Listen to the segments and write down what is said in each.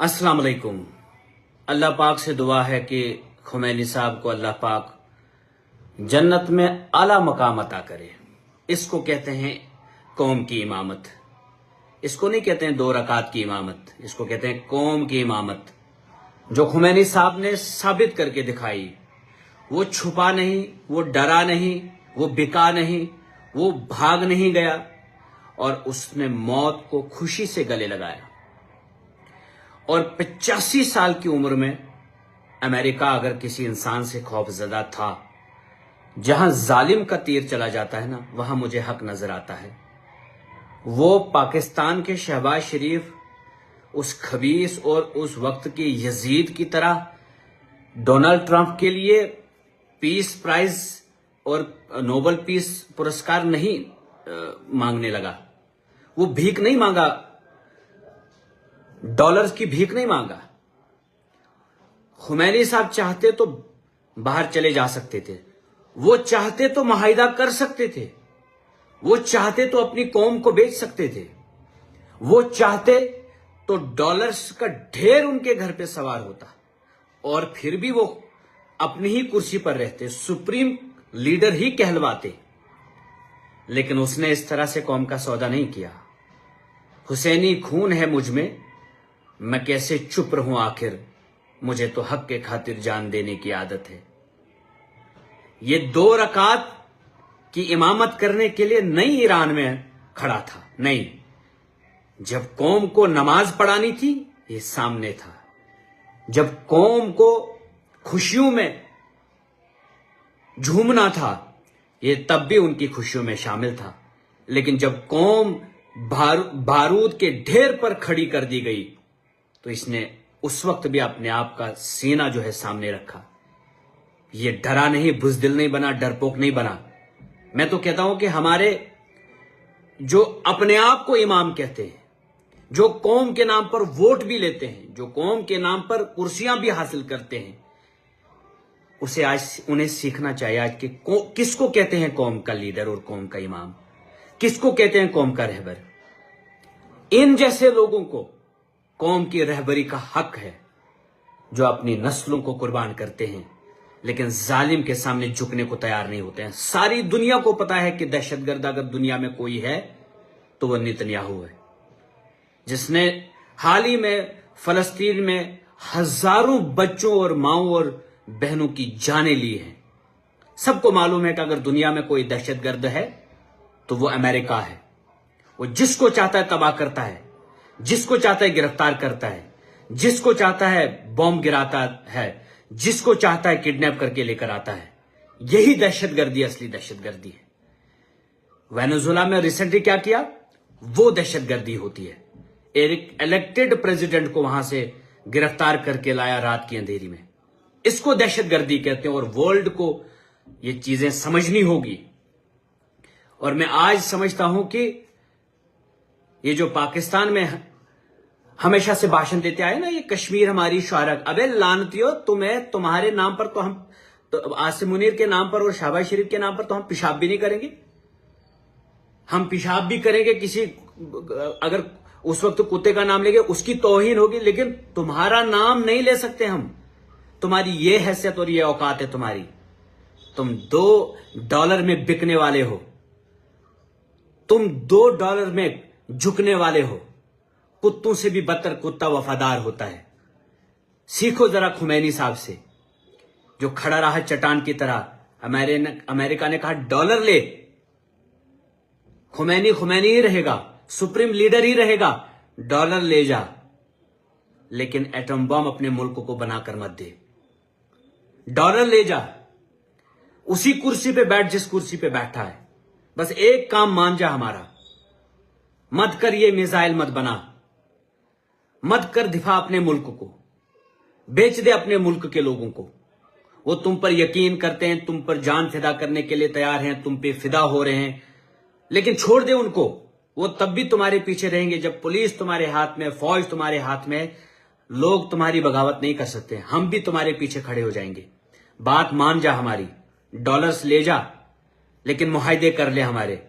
अस्सलाम वालेकुम। अल्लाह पाक से दुआ है कि खुमैनी साहब को अल्लाह पाक जन्नत में आला मकाम अता करे। इसको कहते हैं कौम की इमामत। इसको नहीं कहते हैं 2 रकात की इमामत, इसको कहते हैं कौम की इमामत। जो खुमैनी साहब ने साबित करके दिखाई, वो छुपा नहीं, वो डरा नहीं, वो बिका नहीं, वो भाग नहीं गया और उसने मौत को खुशी से गले लगाया। और 85 साल की उम्र में अमेरिका अगर किसी इंसान से खौफजदा था, जहां जालिम का तीर चला जाता है ना, वहां मुझे हक नजर आता है। वो पाकिस्तान के शहबाज शरीफ उस खबीस और उस वक्त के यजीद की तरह डोनाल्ड ट्रंप के लिए पीस प्राइज और नोबेल पीस पुरस्कार नहीं मांगने लगा। वो भीख नहीं मांगा, डॉलर्स की भीख नहीं मांगा। खुमैनी साहब चाहते तो बाहर चले जा सकते थे, वो चाहते तो मुआहिदा कर सकते थे, वो चाहते तो अपनी कौम को बेच सकते थे, वो चाहते तो डॉलर्स का ढेर उनके घर पे सवार होता और फिर भी वो अपनी ही कुर्सी पर रहते, सुप्रीम लीडर ही कहलवाते। लेकिन उसने इस तरह से कौम का सौदा नहीं किया। हुसैनी खून है मुझ में, मैं कैसे चुप रहूं आखिर, मुझे तो हक के खातिर जान देने की आदत है। ये 2 रकात की इमामत करने के लिए नहीं ईरान में खड़ा था, नहीं। जब कौम को नमाज पढ़ानी थी, ये सामने था। जब कौम को खुशियों में झूमना था, ये तब भी उनकी खुशियों में शामिल था। लेकिन जब कौम बारूद के ढेर पर खड़ी कर दी गई, तो इसने उस वक्त भी अपने आप का सीना जो है सामने रखा। ये डरा नहीं, बुज़दिल नहीं बना, डरपोक नहीं बना। मैं तो कहता हूं कि हमारे जो अपने आप को इमाम कहते हैं, जो कौम के नाम पर वोट भी लेते हैं, जो कौम के नाम पर कुर्सियां भी हासिल करते हैं, उसे आज उन्हें सीखना चाहिए आज कि किसको कहते हैं कौम का लीडर और कौम का इमाम, किसको कहते हैं कौम का रहबर। इन जैसे लोगों को कौम की रहबरी का हक है, जो अपनी नस्लों को कुर्बान करते हैं लेकिन जालिम के सामने झुकने को तैयार नहीं होते हैं। सारी दुनिया को पता है कि दहशतगर्द अगर दुनिया में कोई है तो वह नेतन्याहू है, जिसने हाल ही में फलस्तीन में हजारों बच्चों और माओं और बहनों की जानें ली हैं। सबको मालूम है कि अगर दुनिया में कोई दहशतगर्द है तो वो अमेरिका है। वो जिसको चाहता है तबाह करता है, जिसको चाहता है गिरफ्तार करता है, जिसको चाहता है बॉम्ब गिराता है, जिसको चाहता है किडनैप करके लेकर आता है। यही दहशतगर्दी, असली दहशतगर्दी है। वेनेजुएला में रिसेंटली क्या किया, वो दहशतगर्दी होती है। एक इलेक्टेड प्रेसिडेंट को वहां से गिरफ्तार करके लाया रात की अंधेरी में, इसको दहशतगर्दी कहते हैं। और वर्ल्ड को ये चीजें समझनी होगी। और मैं आज समझता हूं कि ये जो पाकिस्तान में हमेशा से भाषण देते आए ना, ये कश्मीर हमारी शारक, अबे लानतियो, तुम्हें तुम्हारे नाम पर तो हम तो आसिम मुनीर के नाम पर और शहबाज शरीफ के नाम पर तो हम पेशाब भी नहीं करेंगे। हम पेशाब भी करेंगे, किसी अगर उस वक्त कुत्ते का नाम लेंगे उसकी तौहीन होगी, लेकिन तुम्हारा नाम नहीं ले सकते हम। तुम्हारी ये हैसियत और ये औकात है तुम्हारी। तुम $2 में बिकने वाले हो, तुम $2 में झुकने वाले हो। कुत्तों से भी बदतर कुत्ता वफादार होता है। सीखो जरा खुमैनी साहब से, जो खड़ा रहा चट्टान की तरह। अमेरिका ने कहा डॉलर ले, खुमैनी खुमैनी ही रहेगा, सुप्रीम लीडर ही रहेगा, डॉलर ले जा, लेकिन एटम बम अपने मुल्क को बनाकर मत दे। डॉलर ले जा, उसी कुर्सी पे बैठ जिस कुर्सी पे बैठा है। बस एक काम मान जा हमारा, मत कर ये मिसाइल मत बना, मत कर दिफा अपने मुल्क को, बेच दे अपने मुल्क के लोगों को। वो तुम पर यकीन करते हैं, तुम पर जान फिदा करने के लिए तैयार हैं, तुम पे फिदा हो रहे हैं, लेकिन छोड़ दे उनको। वो तब भी तुम्हारे पीछे रहेंगे जब पुलिस तुम्हारे हाथ में, फौज तुम्हारे हाथ में। लोग तुम्हारी बगावत नहीं कर सकते, हम भी तुम्हारे पीछे खड़े हो जाएंगे। बात मान जा हमारी, डॉलर्स ले जा, लेकिन मुआहिदे कर ले हमारे।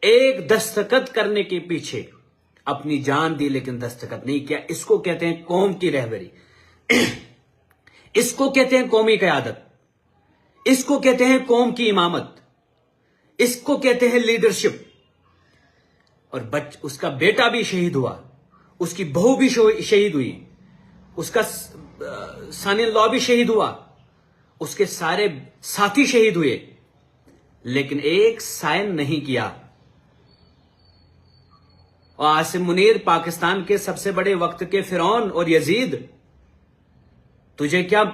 एक दस्तखत करने के पीछे अपनी जान दी लेकिन दस्तखत नहीं किया। इसको कहते हैं कौम की रहबरी, इसको कहते हैं कौमी क़यादत, इसको कहते हैं कौम की इमामत, इसको कहते हैं लीडरशिप। और उसका बेटा भी शहीद हुआ, उसकी बहू भी शहीद हुई, उसका सन इन लॉ भी शहीद हुआ, उसके सारे साथी शहीद हुए, लेकिन एक साइन नहीं किया। और आसिम मुनीर पाकिस्तान के सबसे बड़े वक्त के फिरौन और यजीद, तुझे क्या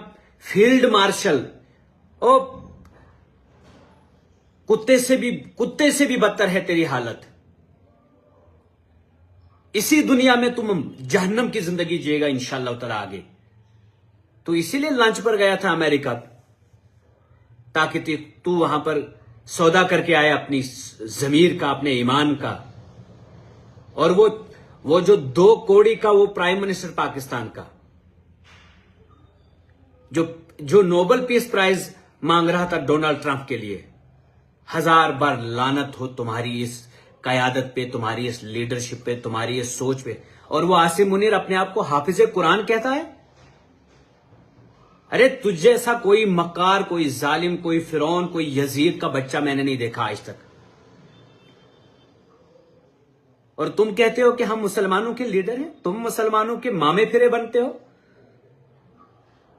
फील्ड मार्शल, ओ कुत्ते से भी बदतर है तेरी हालत। इसी दुनिया में तुम जहन्नम की जिंदगी जिएगा इंशाअल्लाह ताला आगे। तो इसीलिए लंच पर गया था अमेरिका, ताकि तू वहां पर सौदा करके आए अपनी जमीर का, अपने ईमान का। और वो जो 2 कौड़ी का वो प्राइम मिनिस्टर पाकिस्तान का, जो नोबेल पीस प्राइज मांग रहा था डोनाल्ड ट्रंप के लिए, 1000 बार लानत हो तुम्हारी इस कयादत पे, तुम्हारी इस लीडरशिप पे, तुम्हारी इस सोच पे। और वो आसिम मुनीर अपने आप को हाफिज कुरान कहता है। अरे तुझ जैसा कोई मक्कार, कोई जालिम, कोई फिरौन, कोई यजीद का बच्चा मैंने नहीं देखा आज तक। और तुम कहते हो कि हम मुसलमानों के लीडर हैं, तुम मुसलमानों के मामे फिरे बनते हो।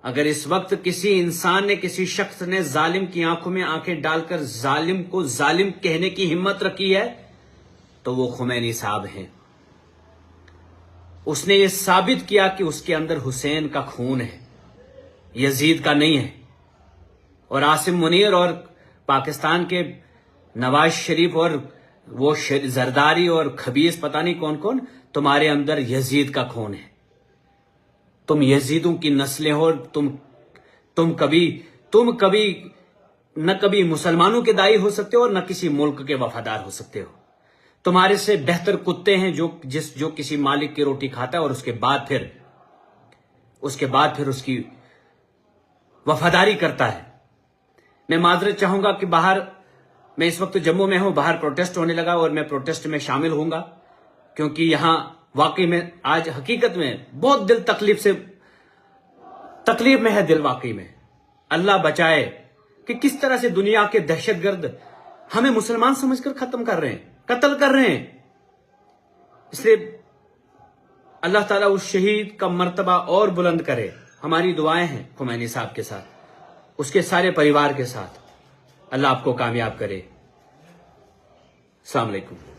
अगर इस वक्त किसी इंसान ने, किसी शख्स ने जालिम की आंखों में आंखें डालकर जालिम को जालिम कहने की हिम्मत रखी है, तो वो खुमैनी साहब हैं। उसने ये साबित किया कि उसके अंदर हुसैन का खून है, यजीद का नहीं है। और आसिम मुनीर और पाकिस्तान के नवाज शरीफ और वो जरदारी और खबीस पता नहीं कौन कौन, तुम्हारे अंदर यजीद का खून है। तुम यजीदों की नस्लें हो। तुम कभी न कभी मुसलमानों के दाई हो सकते हो और न किसी मुल्क के वफादार हो सकते हो। तुम्हारे से बेहतर कुत्ते हैं जो किसी मालिक की रोटी खाता है और उसके बाद फिर उसकी वफादारी करता है। मैं माजरत चाहूंगा कि मैं इस वक्त जम्मू में हूं, बाहर प्रोटेस्ट होने लगा और मैं प्रोटेस्ट में शामिल होऊंगा, क्योंकि यहां वाकई में आज हकीकत में बहुत दिल तकलीफ में है दिल। वाकई में अल्लाह बचाए कि किस तरह से दुनिया के दहशतगर्द हमें मुसलमान समझकर खत्म कर रहे हैं, कत्ल कर रहे हैं। इसलिए अल्लाह ताला उस शहीद का मर्तबा और बुलंद करे। हमारी दुआएं हैं खुमैनी साहब के साथ, उसके सारे परिवार के साथ। अल्लाह आपको कामयाब करे। अस्सलाम वालेकुम।